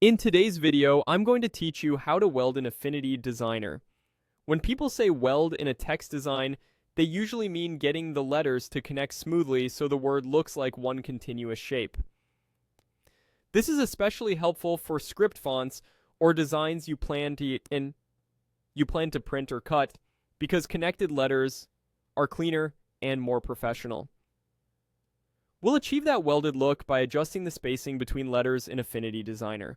In today's video, I'm going to teach you how to weld an Affinity Designer. When people say weld in a text design, they usually mean getting the letters to connect smoothly so the word looks like one continuous shape. This is especially helpful for script fonts or designs you plan to print or cut because connected letters are cleaner and more professional. We'll achieve that welded look by adjusting the spacing between letters in Affinity Designer.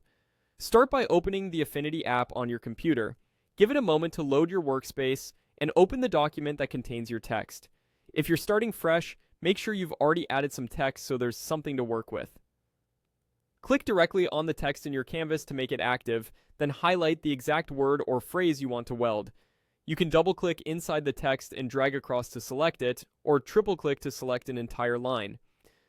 Start by opening the Affinity app on your computer. Give it a moment to load your workspace and open the document that contains your text. If you're starting fresh, make sure you've already added some text so there's something to work with. Click directly on the text in your canvas to make it active, then highlight the exact word or phrase you want to weld. You can double-click inside the text and drag across to select it, or triple-click to select an entire line.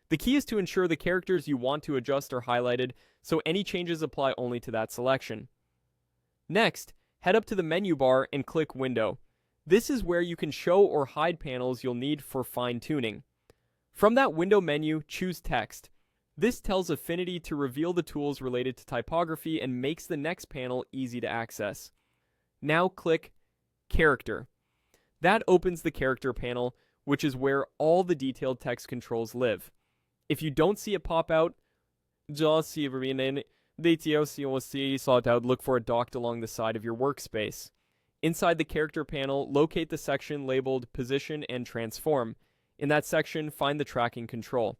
The key is to ensure the characters you want to adjust are highlighted, so any changes apply only to that selection. Next, head up to the menu bar and click Window. This is where you can show or hide panels you'll need for fine-tuning. From that window menu, choose Text. This tells Affinity to reveal the tools related to typography and makes the next panel easy to access. Now click Character. That opens the Character panel, which is where all the detailed text controls live. If you don't see it pop out, look for it docked along the side of your workspace. Inside the Character panel, locate the section labeled Position and Transform. In that section, find the Tracking control.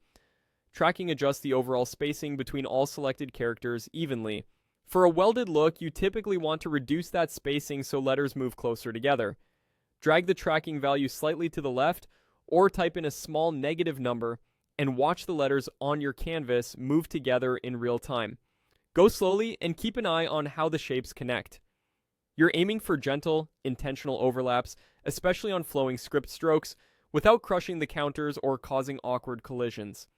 Tracking adjusts the overall spacing between all selected characters evenly. For a welded look, you typically want to reduce that spacing so letters move closer together. Drag the tracking value slightly to the left, or type in a small negative number, and watch the letters on your canvas move together in real time. Go slowly and keep an eye on how the shapes connect. You're aiming for gentle, intentional overlaps, especially on flowing script strokes, without crushing the counters or causing awkward collisions.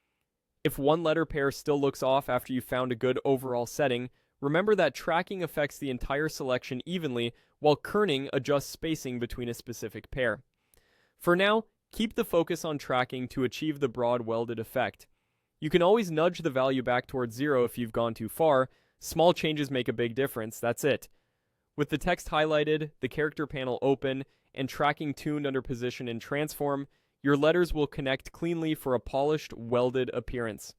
If one letter pair still looks off after you've found a good overall setting, remember that tracking affects the entire selection evenly, while kerning adjusts spacing between a specific pair. For now, keep the focus on tracking to achieve the broad welded effect. You can always nudge the value back towards 0 if you've gone too far. Small changes make a big difference, that's it. With the text highlighted, the character panel open, and tracking tuned under Position and Transform, your letters will connect cleanly for a polished, welded appearance.